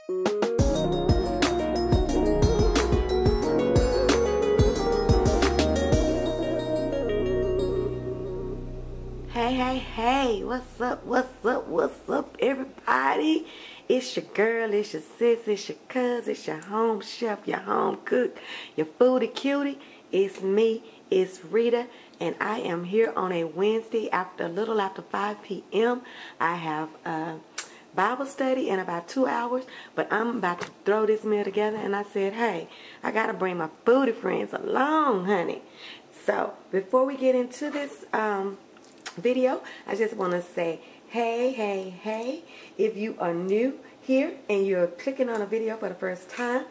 Hey, what's up, everybody? It's your girl, it's your sis, it's your cuz, it's your home chef, your home cook, your foodie cutie. It's me, it's Rita, and I am here on a Wednesday a little after 5 p.m. I have a Bible study in about 2 hours, but I'm about to throw this meal together, and I said, hey, I gotta bring my foodie friends along, honey. So, before we get into this video, I just want to say hey, if you are new here and you're clicking on a video for the first time,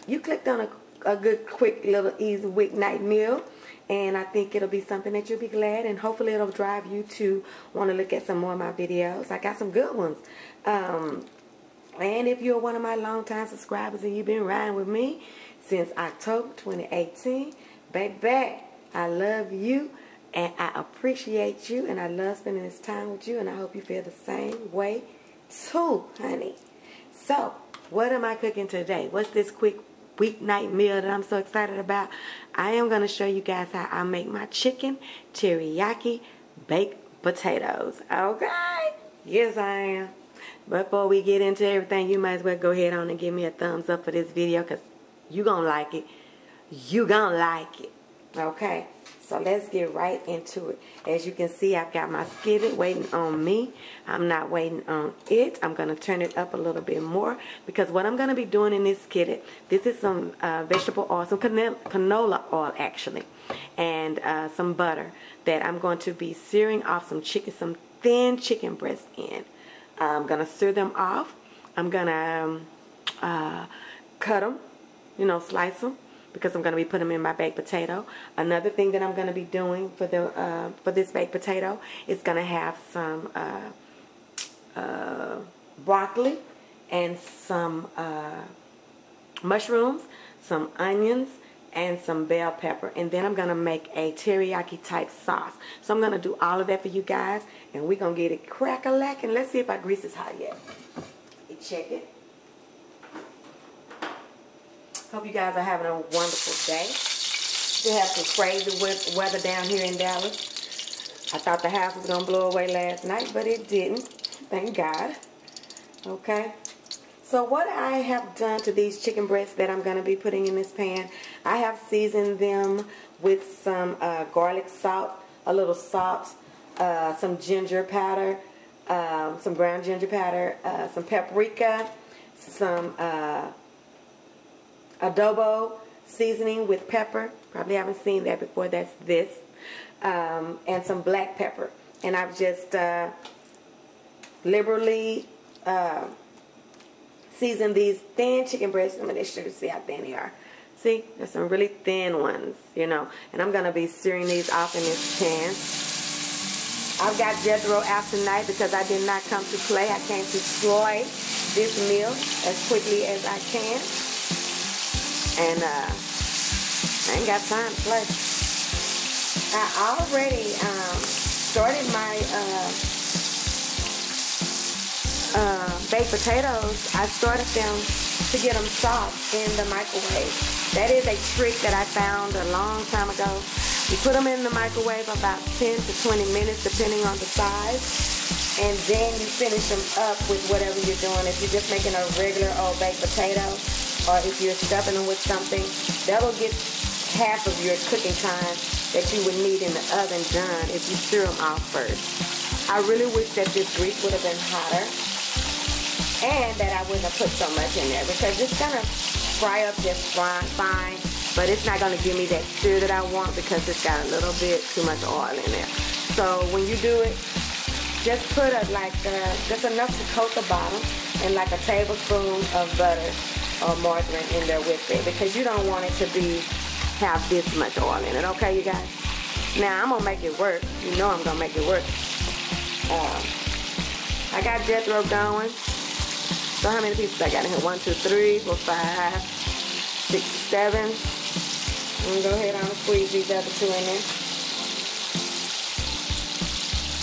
you clicked on a good quick little easy weeknight meal, and I think it'll be something that you'll be glad, and hopefully it'll drive you to want to look at some more of my videos. I got some good ones, and if you're one of my longtime subscribers and you've been riding with me since October 2018, baby, I love you. And I appreciate you, and I love spending this time with you, and I hope you feel the same way too, honey. So, what am I cooking today? What's this quick weeknight meal that I'm so excited about? I am going to show you guys how I make my chicken teriyaki baked potatoes. Okay? Yes, I am. Before we get into everything, you might as well go ahead on and give me a thumbs up for this video, because you're going to like it. You're going to like it. Okay? So let's get right into it. As you can see, I've got my skillet waiting on me. I'm not waiting on it. I'm going to turn it up a little bit more, because what I'm going to be doing in this skillet, this is some vegetable oil, some canola oil actually, and some butter that I'm going to be searing off some chicken, some thin chicken breasts in. I'm going to sear them off. I'm going to cut them, slice them, because I'm going to be putting them in my baked potato. Another thing that I'm going to be doing for this baked potato is going to have some broccoli and some mushrooms, some onions, and some bell pepper. And then I'm going to make a teriyaki type sauce. So I'm going to do all of that for you guys, and we're going to get it crack-a-lacking. Let's see if our grease is hot yet. Check it. Hope you guys are having a wonderful day. We have some crazy weather down here in Dallas. I thought the house was going to blow away last night, but it didn't. Thank God. Okay. So what I have done to these chicken breasts that I'm going to be putting in this pan, I have seasoned them with some garlic salt, a little salt, some ginger powder, some ground ginger powder, some paprika, some Adobo Seasoning with pepper. Probably haven't seen that before. That's this. And some black pepper. And I've just liberally seasoned these thin chicken breasts. Let me just show you, see how thin they are. See, there's some really thin ones, And I'm going to be searing these off in this pan. I've got Jethro out tonight because I did not come to play. I came to destroy this meal as quickly as I can. And I ain't got time to play. I already started my baked potatoes. I started them to get them soft in the microwave. That is a trick that I found a long time ago. You put them in the microwave about 10 to 20 minutes depending on the size. And then you finish them up with whatever you're doing. If you're just making a regular old baked potato, or if you're stuffing them with something, that'll get half of your cooking time that you would need in the oven done if you sear them off first. I really wish that this grease would have been hotter, and that I wouldn't have put so much in there, because it's going to fry up just fine, but it's not going to give me that sear that I want, because it's got a little bit too much oil in there. So when you do it, just put just enough to coat the bottom, and like a tablespoon of butter or margarine in there with it, because you don't want it to have this much oil in it. Okay, you guys? Now I'm gonna make it work. You know I'm gonna make it work. I got Jethro going. So how many pieces I got in here? 1, 2, 3, 4, 5, 6, 7. I'm gonna go ahead and squeeze these other two in there.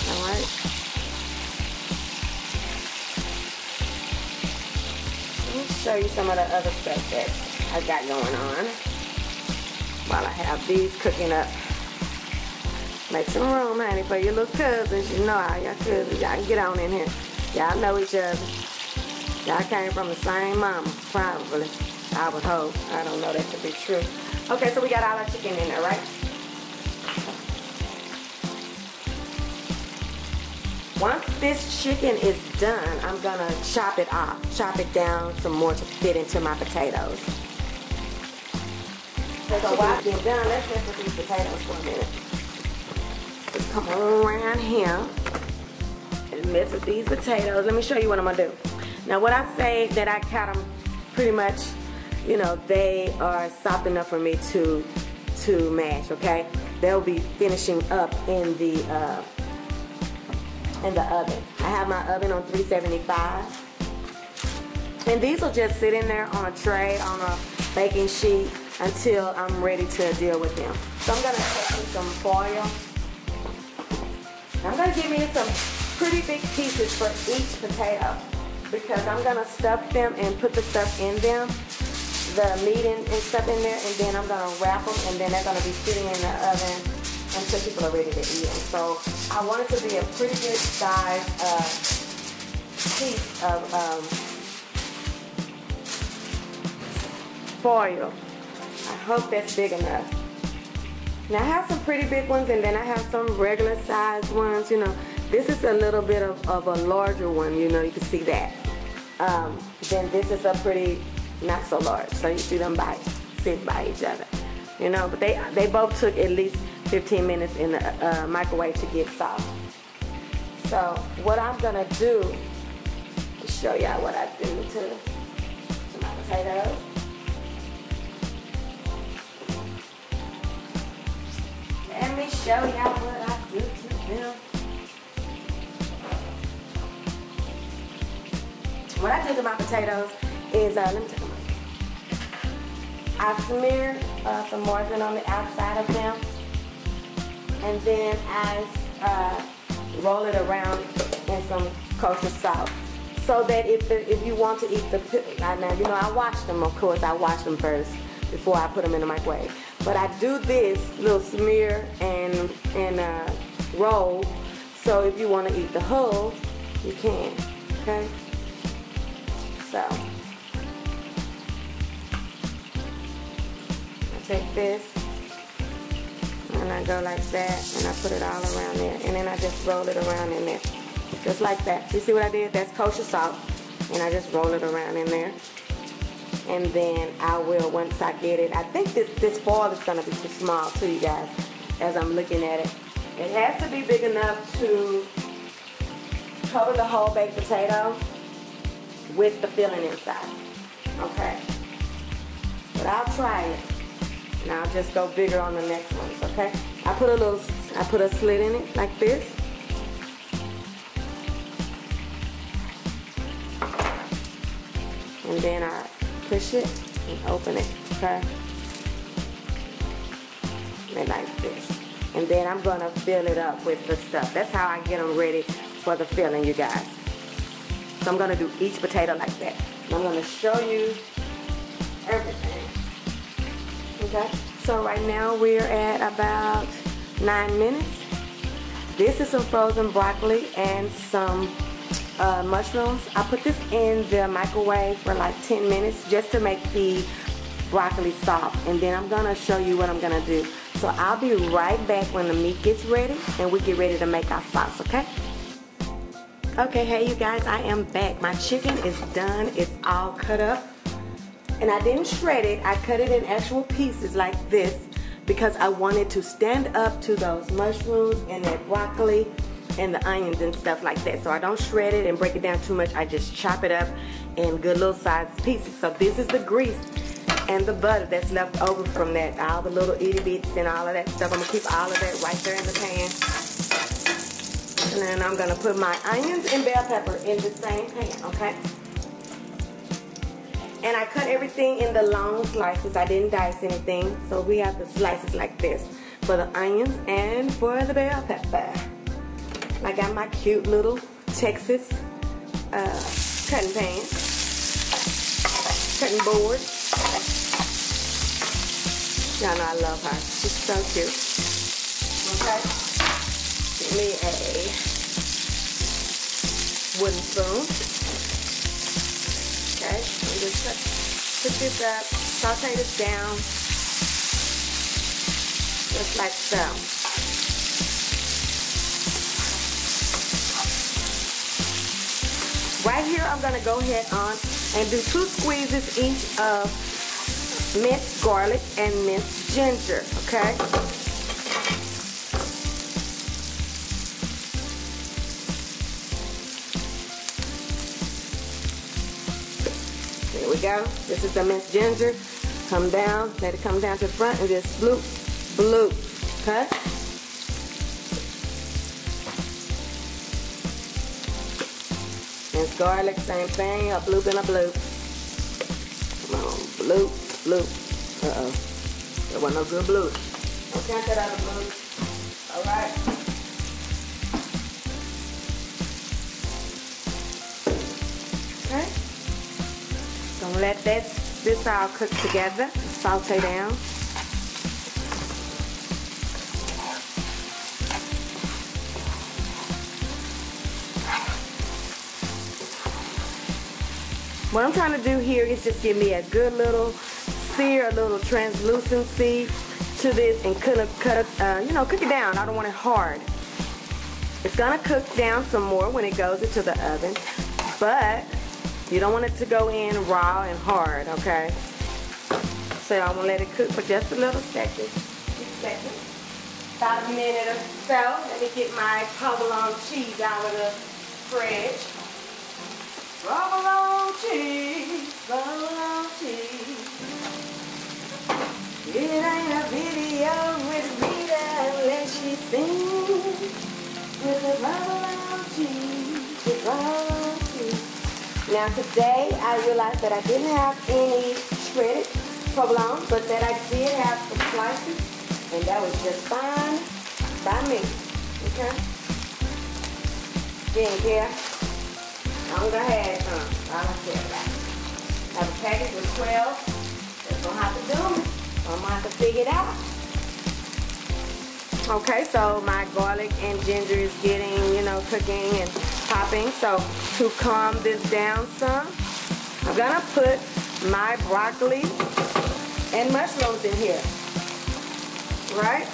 All right. Let me show you some of the other stuff that I got going on while I have these cooking up. Make some room, honey, for your little cousins. You know how y'all cousins, y'all can get on in here. Y'all know each other. Y'all came from the same mama, probably. I would hope. I don't know that to be true. Okay, so we got all our chicken in there, right? Once this chicken is done, I'm gonna chop it off. Chop it down some more to fit into my potatoes. So while it's getting done, let's mess with these potatoes for a minute. Just come around here and mess with these potatoes. Let me show you what I'm gonna do. Now what I say that I cut them pretty much, you know, they are soft enough for me to mash, okay? They'll be finishing up in the oven. I have my oven on 375. And these will just sit in there on a tray, on a baking sheet until I'm ready to deal with them. So I'm gonna take some foil. I'm gonna give me some pretty big pieces for each potato because I'm gonna stuff them and put the stuff in them, the meat and stuff in there, and then I'm gonna wrap them, and then they're gonna be sitting in the oven until people are ready to eat them. So I want it to be a pretty good size piece of foil. I hope that's big enough. Now I have some pretty big ones, and then I have some regular sized ones, you know. This is a little bit of a larger one, you know, you can see that. Then this is a pretty not so large. So you see them sit by each other, you know. But they both took at least 15 minutes in the microwave to get soft. So what I'm gonna do is show y'all what I do to my potatoes. Let me show y'all what I do to them. What I do to my potatoes is, let me take them out. I smear some margarine on the outside of them, and then I roll it around in some kosher salt, so that if you want to eat now you know I wash them, of course I wash them first before I put them in the microwave. But I do this little smear and roll, so if you want to eat the whole, you can. Okay. So I take this and I go like that, and I put it all around there, and then I just roll it around in there, just like that. You see what I did? That's kosher salt, and I just roll it around in there. And then I will, once I get it, I think this foil is going to be too small too, you guys, as I'm looking at it. It has to be big enough to cover the whole baked potato with the filling inside, okay? But I'll try it, and I'll just go bigger on the next ones, okay? I put a slit in it like this. And then I push it and open it, okay? And like this. And then I'm gonna fill it up with the stuff. That's how I get them ready for the filling, you guys. So I'm gonna do each potato like that. And I'm gonna show you everything. Okay? So right now we're at about 9 minutes. This is some frozen broccoli and some mushrooms. I put this in the microwave for like 10 minutes just to make the broccoli soft, and then I'm gonna show you what I'm gonna do. So I'll be right back when the meat gets ready and we get ready to make our sauce, okay? Okay, hey you guys, I am back. My chicken is done. It's all cut up, and I didn't shred it. I cut it in actual pieces like this because I wanted to stand up to those mushrooms and that broccoli and the onions and stuff like that. So I don't shred it and break it down too much. I just chop it up in good little sized pieces. So this is the grease and the butter that's left over from that, all the little itty bits and all of that stuff. I'm gonna keep all of that right there in the pan. And then I'm gonna put my onions and bell pepper in the same pan, okay? And I cut everything in the long slices. I didn't dice anything. So we have the slices like this for the onions and for the bell pepper. I got my cute little Texas cutting pan. cutting board. Y'all know I love her. She's so cute. Okay. Give me a wooden spoon. Okay. And just put this up. Saute this down. Just like so. Right here, I'm going to go ahead on and do 2 squeezes each of minced garlic and minced ginger, okay? There we go. This is the minced ginger. Come down, let it come down to the front, and just bloop, bloop, okay? Minced garlic, same thing, a bloop and a bloop. Come on, bloop, bloop. Uh-oh, there wasn't no good bloop. Don't count that out of bloop. All right. Okay. Gonna let this all cook together. Saute down. What I'm trying to do here is just give me a good little sear, a little translucency to this, and cook it down. I don't want it hard. It's gonna cook down some more when it goes into the oven, but you don't want it to go in raw and hard, okay? So I'm gonna let it cook for just a little second. About a minute or so. Let me get my provolone cheese out of the fridge. Provolone cheese, provolone cheese. It ain't a video with Rita unless she sings with the provolone cheese, the provolone cheese. Now today I realized that I didn't have any shredded provolone, but that I did have some slices, and that was just fine by me. Okay? Didn't care. I'm gonna have some. I don't care about it. I have a package with 12. That's gonna have to do it. I'm gonna have to figure it out. Okay, so my garlic and ginger is getting, cooking and popping. So to calm this down some, I'm gonna put my broccoli and mushrooms in here. Right?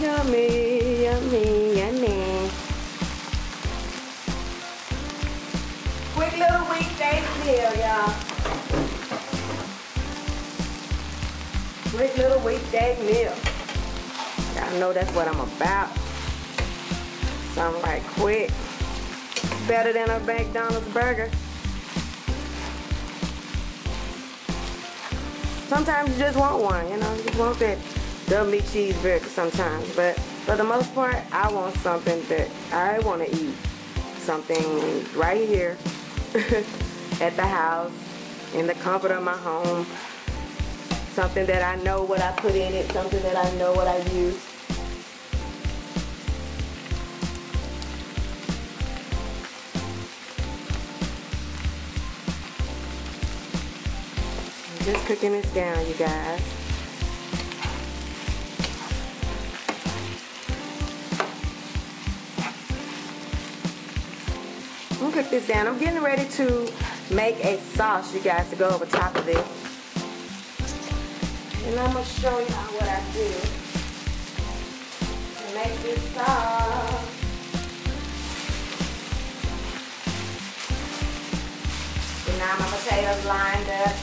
Yummy, yummy, yummy. Quick little weekday meal, y'all. Quick little weekday meal. Y'all know that's what I'm about. So I'm like, quick. Better than a McDonald's burger. Sometimes you just want one, you just want that double meat cheeseburger sometimes. But for the most part, I want something that I want to eat. Something right here at the house, in the comfort of my home. Something that I know what I put in it, something that I know what I use. I'm just cooking this down, you guys. I'm gonna cook this down. I'm getting ready to make a sauce, you guys, to go over top of this. And I'm going to show you what I do to make this sauce. So now my potatoes lined up.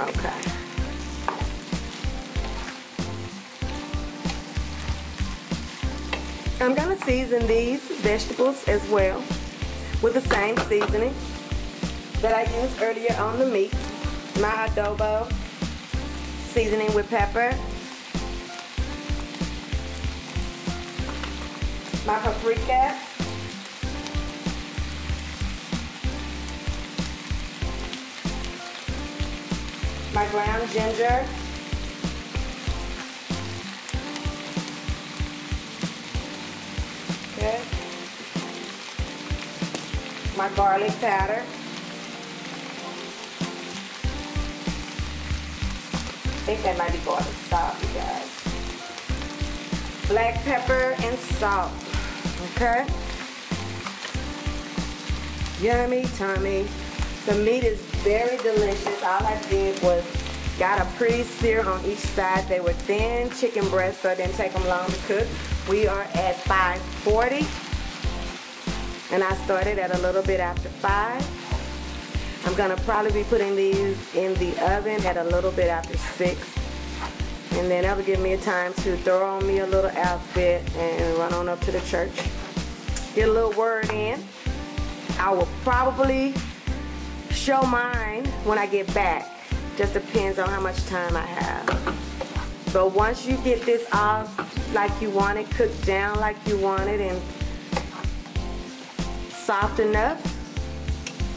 Okay. I'm going to season these vegetables as well with the same seasoning that I used earlier on the meat. My adobo seasoning with pepper, my paprika, my ground ginger. Okay. My garlic powder. I think that might be garlic salt, you guys. Black pepper and salt. Okay. Yummy tummy. The meat is very delicious. All I did was got a pre-sear on each side. They were thin chicken breasts, so it didn't take them long to cook. We are at 540, and I started at a little bit after 5. I'm gonna probably be putting these in the oven at a little bit after 6, and then that'll give me a time to throw on me a little outfit and run on up to the church. Get a little word in. I will probably show mine when I get back. Just depends on how much time I have. But once you get this off like you want it, cooked down like you want it, and soft enough,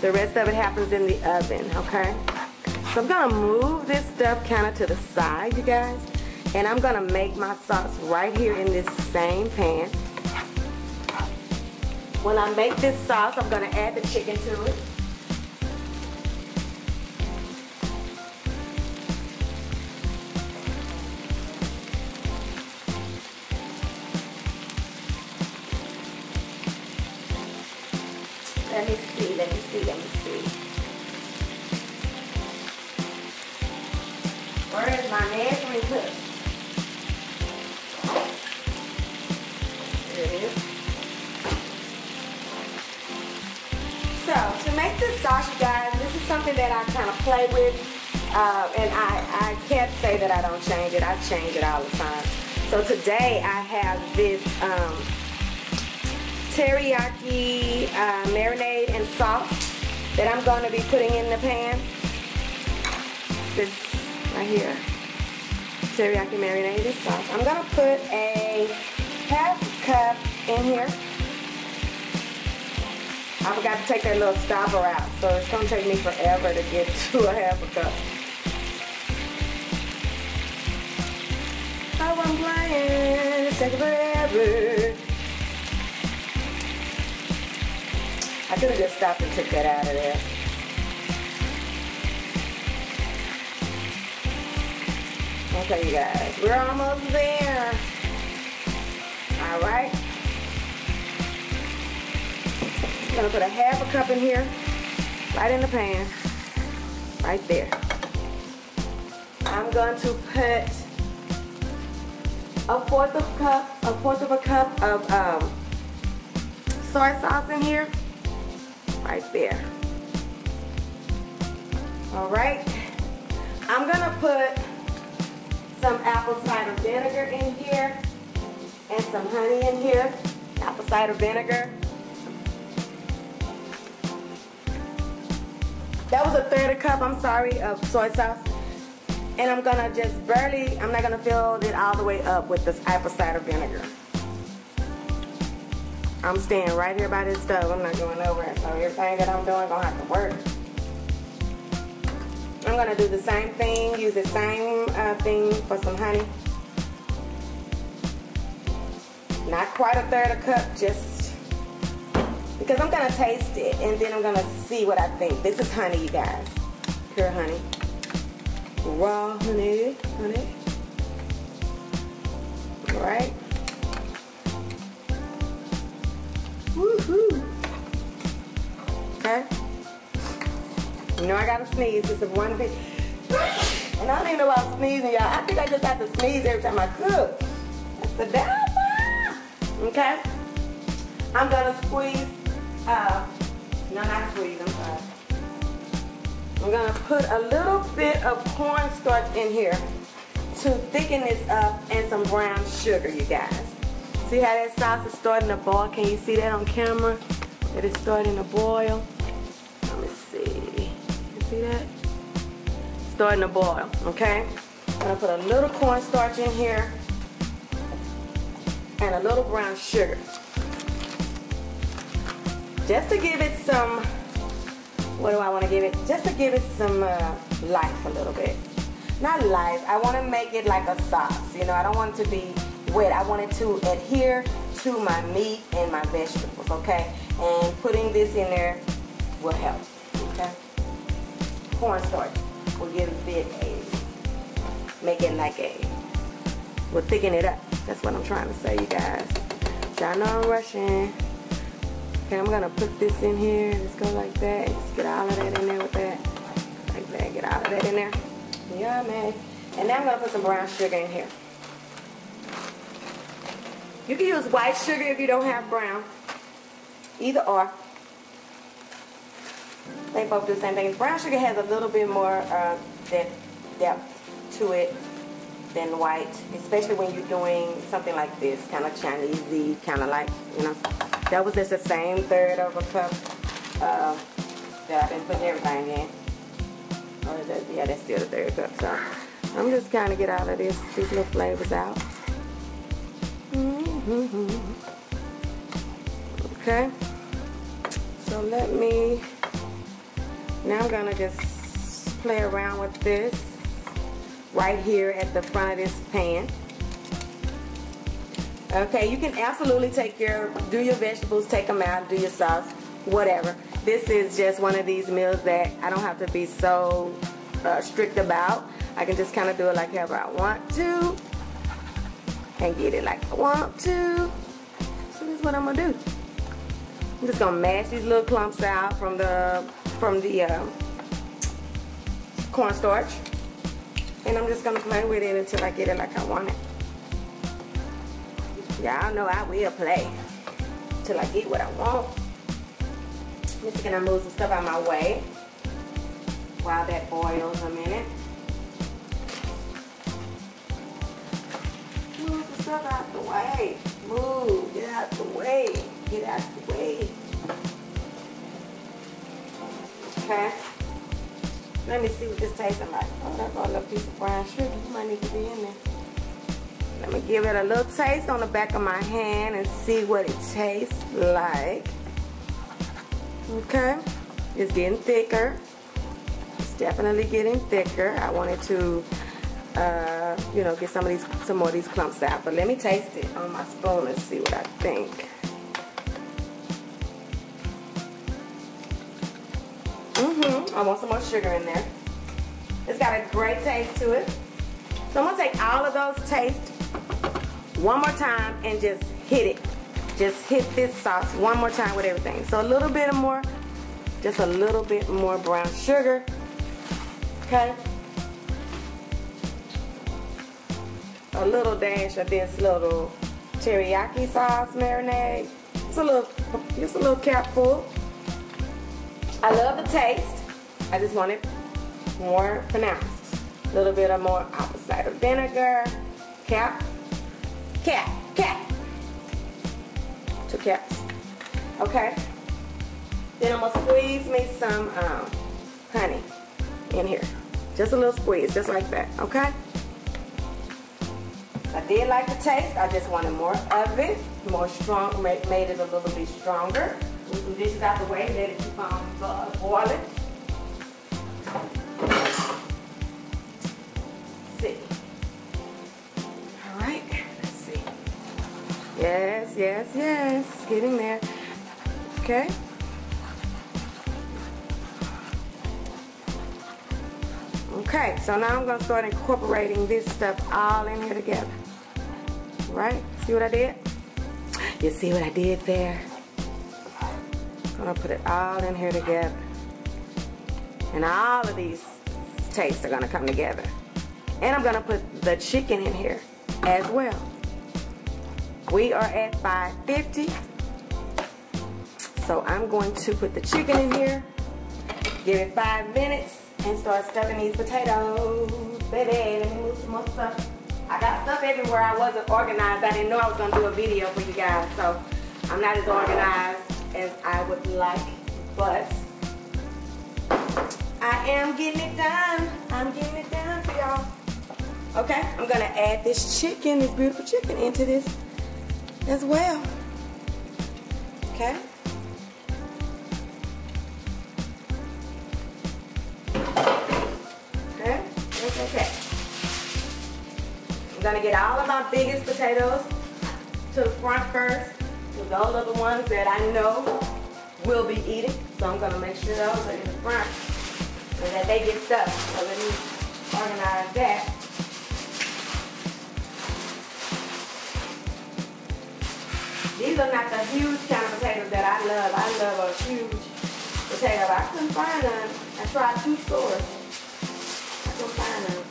the rest of it happens in the oven, okay? So I'm gonna move this stuff kind of to the side, you guys, and I'm gonna make my sauce right here in this same pan. When I make this sauce, I'm gonna add the chicken to it. Let me see. Where is my measuring cup? There it is. So, to make this sauce, you guys, this is something that I kind of play with, and I can't say that I don't change it. I change it all the time. So today I have this teriyaki marinade and sauce that I'm going to be putting in the pan. This right here, teriyaki marinade and sauce. I'm going to put a half cup in here. I forgot to take that little stopper out, so it's going to take me forever to get to a half a cup. Oh, I'm playing, it's taking forever. I could have just stopped and took that out of there. Okay, you guys, we're almost there. All right. I'm gonna put a half a cup in here, right in the pan, right there. I'm going to put a fourth of a cup of soy sauce in here. Right there. All right. I'm gonna put some apple cider vinegar in here and some honey in here. Apple cider vinegar. That was a third a cup, I'm sorry, of soy sauce. And I'm gonna just barely, I'm not gonna fill it all the way up with this apple cider vinegar. I'm staying right here by this stove. I'm not going nowhere. So everything that I'm doing gonna have to work. I'm gonna do the same thing, use the same thing for some honey. Not quite a third a cup, just because I'm gonna taste it and then I'm gonna see what I think. This is honey, you guys. Pure honey. Raw honey. All right. Woohoo! Okay. You know I gotta sneeze. This is one thing. And I don't even know why I'm sneezing, y'all. I think I just have to sneeze every time I cook. That's the devil. Okay. I'm gonna squeeze. No, not squeeze. I'm sorry. I'm gonna put a little bit of cornstarch in here to thicken this up, and some brown sugar, you guys. See how that sauce is starting to boil? Can you see that on camera? That it's starting to boil. Let me see. You see that? It's starting to boil, okay? I'm gonna put a little cornstarch in here and a little brown sugar. Just to give it some, what do I want to give it? Just to give it some life a little bit. Not life, I want to make it like a sauce. You know, I don't want it to be wet. I want it to adhere to my meat and my vegetables, okay? And putting this in there will help, okay? Cornstarch will give it make it like will thicken it up. That's what I'm trying to say, you guys. So I know I'm rushing. Okay, I'm gonna put this in here. Just go like that. Just get all of that in there with that. Like that, get all of that in there. Yeah, man. And now I'm gonna put some brown sugar in here. You can use white sugar if you don't have brown. Either or. They both do the same thing. Brown sugar has a little bit more depth to it than white, especially when you're doing something like this, kind of Chinese-y, kind of like, you know. That was just the same third of a cup that I've been putting everything in. Or is that, yeah, that's still the third cup. So I'm just kind of get all of these little flavors out. Okay. So let me. Now I'm gonna just play around with this right here at the front of this pan. Okay, you can absolutely do your vegetables, take them out, do your sauce, whatever. This is just one of these meals that I don't have to be so strict about. I can just kind of do it like however I want to and get it like I want to. So this is what I'm gonna do. I'm just gonna mash these little clumps out from the cornstarch, and I'm just gonna play with it until I get it like I want it. Y'all know I will play till I get what I want. I'm just gonna move some stuff out of my way while that boils a minute. Move the stuff out the way. Move, get out the way. Get out the way. Okay. Let me see what this tastes like. Oh, that's a little piece of brown sugar. You might need to be in there. Let me give it a little taste on the back of my hand and see what it tastes like. Okay. It's getting thicker. It's definitely getting thicker. I wanted to, you know, get some more of these clumps out. But let me taste it on my spoon and see what I think. I want some more sugar in there. It's got a great taste to it. So I'm gonna take all of those tastes one more time and just hit it. Just hit this sauce one more time with everything. So a little bit more, just a little bit more brown sugar. Okay. A little dash of this little teriyaki sauce marinade. Just a little cap full. I love the taste. I just want it more pronounced. A little bit of more apple cider vinegar. Cap. 2 caps. Okay. Then I'm gonna squeeze me some honey in here. Just a little squeeze, just like that. Okay. I did like the taste. I just wanted more of it, more strong. Made it a little bit stronger. Move some dishes out the way. Let it keep on boiling. See. All right. Let's see. Yes. It's getting there. Okay. Okay. So now I'm gonna start incorporating this stuff all in here together. Right? See what I did? You see what I did there? I'm gonna put it all in here together. And all of these tastes are gonna come together. And I'm gonna put the chicken in here as well. We are at 550. So I'm going to put the chicken in here, give it 5 minutes, and start stuffing these potatoes. Baby, let me move some more stuff. I got stuff everywhere. I wasn't organized. I didn't know I was gonna do a video for you guys. So I'm not as organized as I would like, but I am getting it done. I'm getting it done for y'all. Okay, I'm gonna add this chicken, this beautiful chicken, into this as well. Okay. Okay. I'm gonna get all of my biggest potatoes to the front first, because those are the ones that I know will be eating. So I'm gonna make sure those are in the front so that they get stuck. So let me organize that. These are not the huge kind of potatoes that I love. I love a huge potato, but I couldn't find none. I tried 2 stores. I couldn't find none.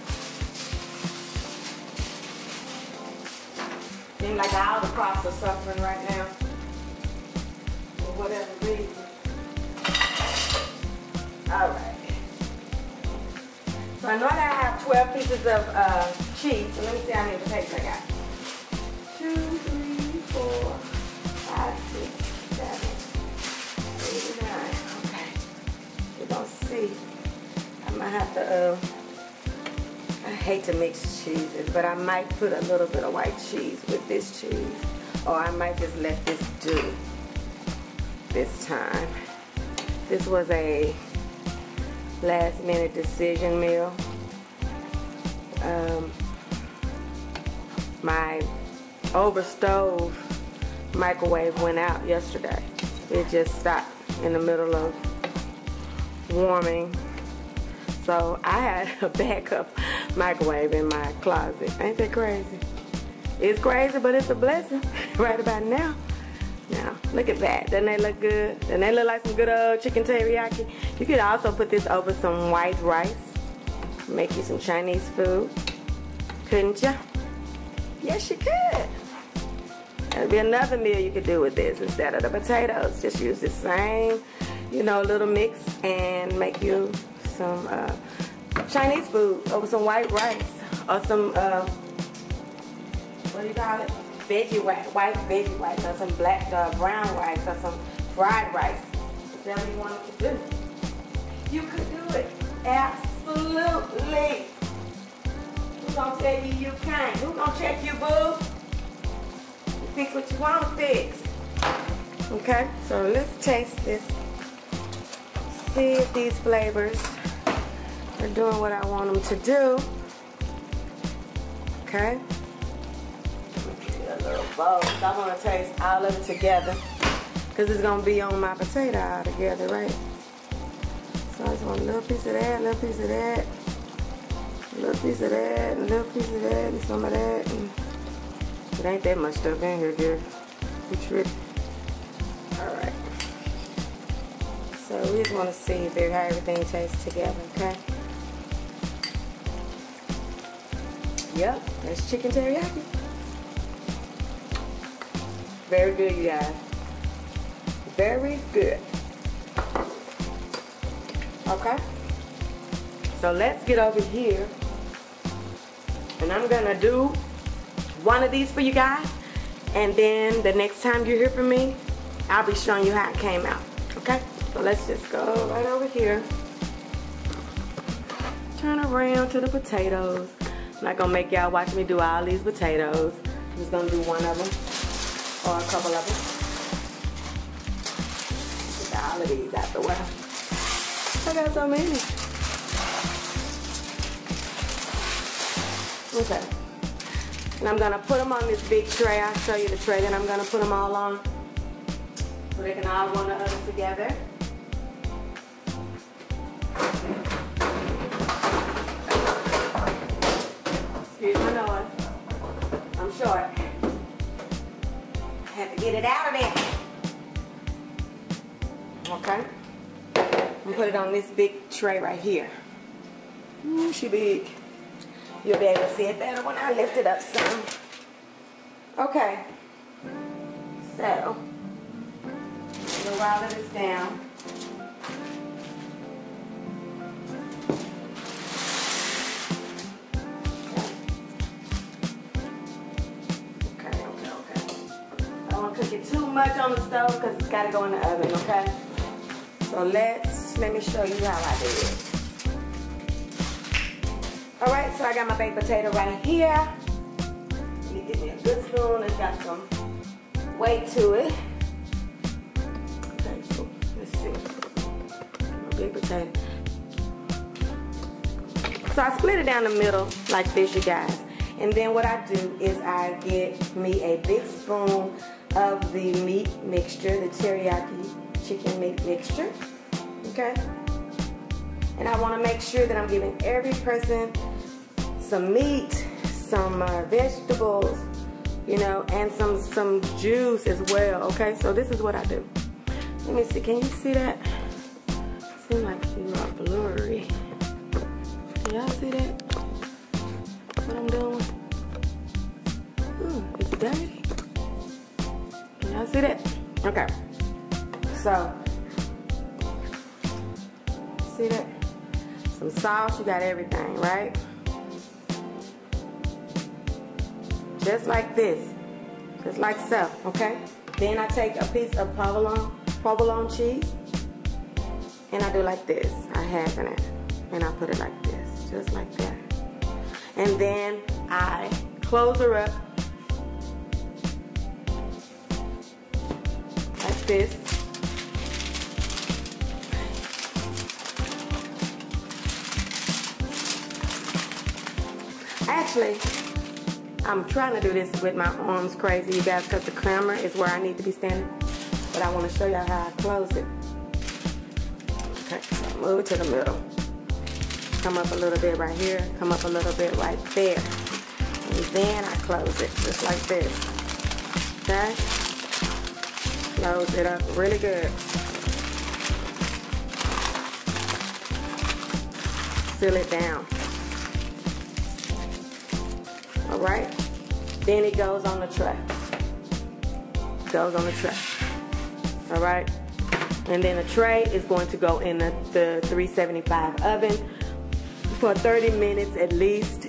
Seems like all the crops are suffering right now, for whatever reason. All right. So I know that I have 12 pieces of cheese. So let me see how many potatoes I got. 2, 3, 4, 5, 6, 7, 8, 9. Okay. We're gonna see. I might have to. I hate to mix cheeses, but I might put a little bit of white cheese with this cheese, or I might just let this do this time. This was a last-minute decision meal. My overstove microwave went out yesterday. It just stopped in the middle of warming. So I had a backup microwave in my closet. Ain't that crazy? It's crazy, but it's a blessing right about now. Now, look at that. Doesn't they look good? Doesn't they look like some good old chicken teriyaki? You could also put this over some white rice. Make you some Chinese food. Couldn't you? Yes, you could. That'd be another meal you could do with this instead of the potatoes. Just use the same, little mix and make you some Chinese food over some white rice or some what do you call it? White veggie rice, or some black brown rice, or some fried rice. Whatever you wanted to do, you could do it. Absolutely. Who's gonna tell you you can't? Who's gonna check you, boo? You fix what you want to fix. Okay, so let's taste this. See if these flavors are doing what I want them to do. Okay. A little bowl. So I want to taste all of it together, because it's going to be on my potato all together, right? So I just want a little piece of that, a little piece of that, a little piece of that, a little piece of that, and some of that. And it ain't that much stuff in here, dear. You tripping. Alright. So we just want to see how everything tastes together, okay? Yep, that's chicken teriyaki. Very good, you guys. Very good. Okay. So let's get over here. And I'm going to do one of these for you guys. And then the next time you hear from me, I'll be showing you how it came out. Okay? So let's just go right over here. Turn around to the potatoes. I'm not going to make y'all watch me do all these potatoes. I'm just going to do one of them. Or a couple of them. Get all of these out the way. I got so many. Okay. And I'm going to put them on this big tray. I'll show you the tray that I'm going to put them all on. So they can all one another together. Excuse my noise. I'm short. I have to get it out of there. Okay. I'm gonna put it on this big tray right here. Ooh, she big. You'll be able to see it better when I lift it up some. Okay. So, we'll roll this down. Okay. I don't want to cook it too much on the stove because it's got to go in the oven, okay? So let me show you how I do it. Alright, so I got my baked potato right here. Let me get me a good spoon. It's got some weight to it. Okay, so let's see. My baked potato. So I split it down the middle like this, you guys. And then what I do is I get me a big spoon of the meat mixture, the teriyaki chicken meat mixture, okay? And I want to make sure that I'm giving every person some meat, some vegetables, you know, and some juice as well, okay? So this is what I do. Let me see, can you see that? Seems like you are blurry. Can y'all see that? What I'm doing? Ooh, it's dirty. Can y'all see that? Okay. So, see that? Some sauce, you got everything, right? Just like this. Just like so, okay? Then I take a piece of provolone cheese, and I do like this. I halven it, and I put it like this, just like that. And then I close her up like this. Actually, I'm trying to do this with my arms crazy, you guys, because the camera is where I need to be standing. But I want to show y'all how I close it. Okay, so move it to the middle. Come up a little bit right here. Come up a little bit right there. And then I close it just like this. Okay? Close it up really good. Seal it down. Alright? Then it goes on the tray. Goes on the tray. Alright? And then the tray is going to go in the 375 oven for 30 minutes at least,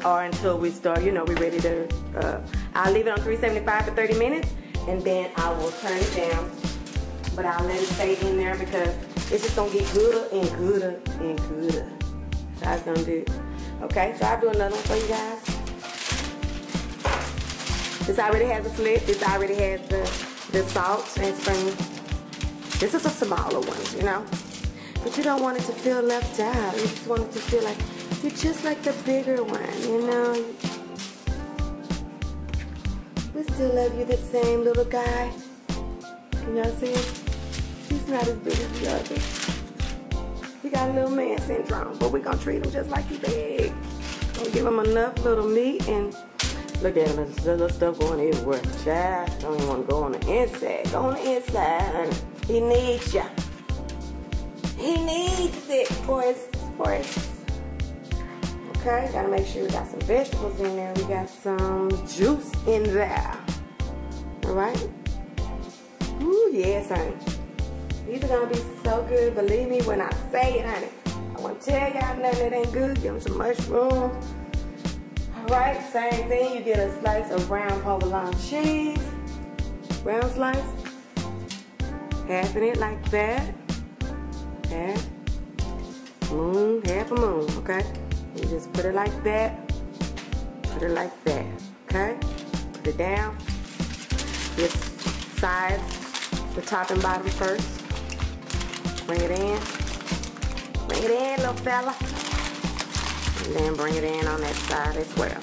or until we start, you know, we're ready to, I'll leave it on 375 for 30 minutes, and then I will turn it down. But I'll let it stay in there because it's just going to get gooder and gooder and gooder. That's going to do it. Okay, so I'll do another one for you guys. This already has a slit. This already has the salt and spring. This is a smaller one, you know. But you don't want it to feel left out. You just want it to feel like you're just like the bigger one, you know. We still love you, the same little guy. Can y'all see him? He's not as big as the other. He got a little man syndrome, but we're gonna treat him just like he's big. Gonna give him enough little meat, and look at him, there's little stuff going everywhere. Child, don't even want to go on the inside. Go on the inside, honey. He needs ya. He needs it for his. Okay, gotta make sure we got some vegetables in there. We got some juice in there. Alright? Ooh, yes, honey. These are gonna be so good. Believe me when I say it, honey. I wanna tell y'all nothing that ain't good. Give them some mushrooms. Alright, same thing. You get a slice of brown provolone cheese. Brown slice. Halving it like that. Half a moon, okay? You just put it like that. Put it like that, okay? Put it down. This side, the top and bottom first. Bring it in. Bring it in, little fella. And then bring it in on that side as well.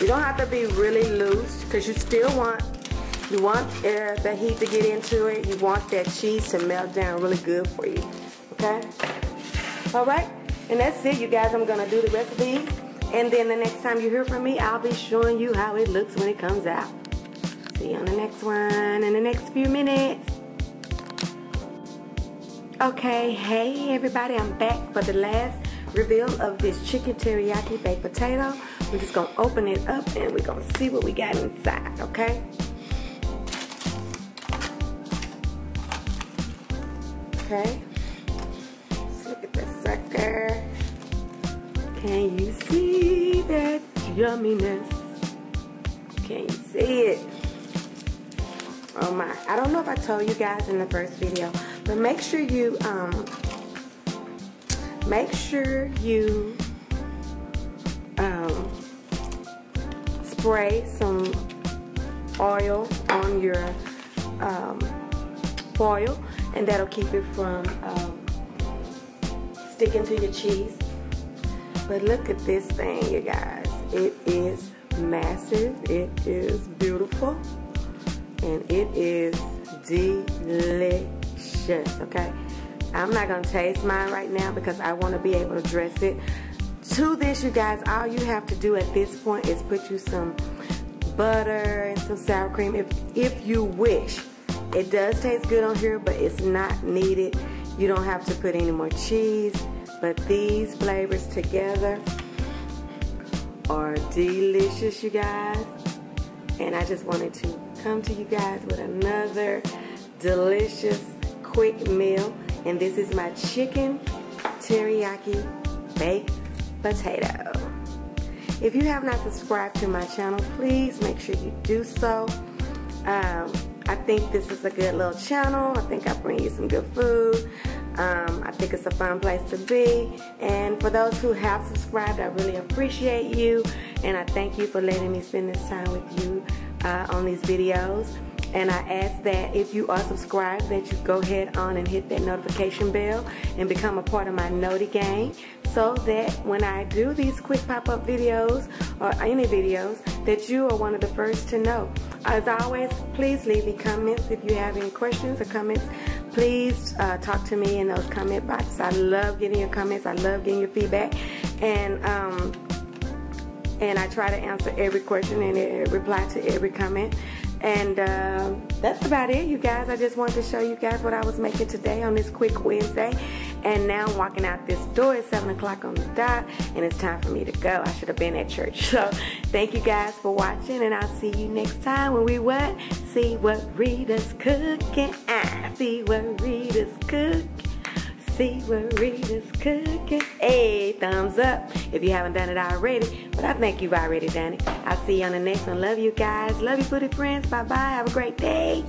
You don't have to be really loose because you still want the heat to get into it. You want that cheese to melt down really good for you. Okay? Alright? And that's it, you guys. I'm going to do the rest of these. And then the next time you hear from me, I'll be showing you how it looks when it comes out. See you on the next one in the next few minutes. Okay, hey everybody. I'm back for the last reveal of this chicken teriyaki baked potato. We're just going to open it up and we're going to see what we got inside. Okay? Okay, let's look at this sucker. Can you see that yumminess? Can you see it? Oh my, I don't know if I told you guys in the first video, but make sure you spray some oil on your foil, and that'll keep it from sticking to your cheese. But look at this thing, you guys. It is massive. It is beautiful. And it is delicious, okay? I'm not going to taste mine right now because I want to be able to dress it. To this, you guys, all you have to do at this point is put you some butter and some sour cream if you wish. It does taste good on here, but it's not needed. You don't have to put any more cheese. But these flavors together are delicious, you guys. And I just wanted to come to you guys with another delicious quick meal. And this is my chicken teriyaki baked potato. If you have not subscribed to my channel, please make sure you do so. I think this is a good little channel. I think I bring you some good food. I think it's a fun place to be. And for those who have subscribed, I really appreciate you. And I thank you for letting me spend this time with you on these videos. And I ask that if you are subscribed, that you go ahead on and hit that notification bell and become a part of my Noti gang, so that when I do these quick pop-up videos or any videos, that you are one of the first to know. As always, please leave me comments if you have any questions or comments. Please talk to me in those comment boxes. I love getting your comments. I love getting your feedback. And I try to answer every question and reply to every comment. And that's about it, you guys. I just wanted to show you guys what I was making today on this quick Wednesday. And now I'm walking out this door at 7 o'clock on the dot, and it's time for me to go. I should have been at church. So thank you guys for watching, and I'll see you next time when we what? See what Rita's cooking. See what Rita's cooking. See what Rita's cooking. Hey, thumbs up if you haven't done it already. But I think you've already done it. I'll see you on the next one. Love you guys. Love you, Foodie friends. Bye-bye. Have a great day.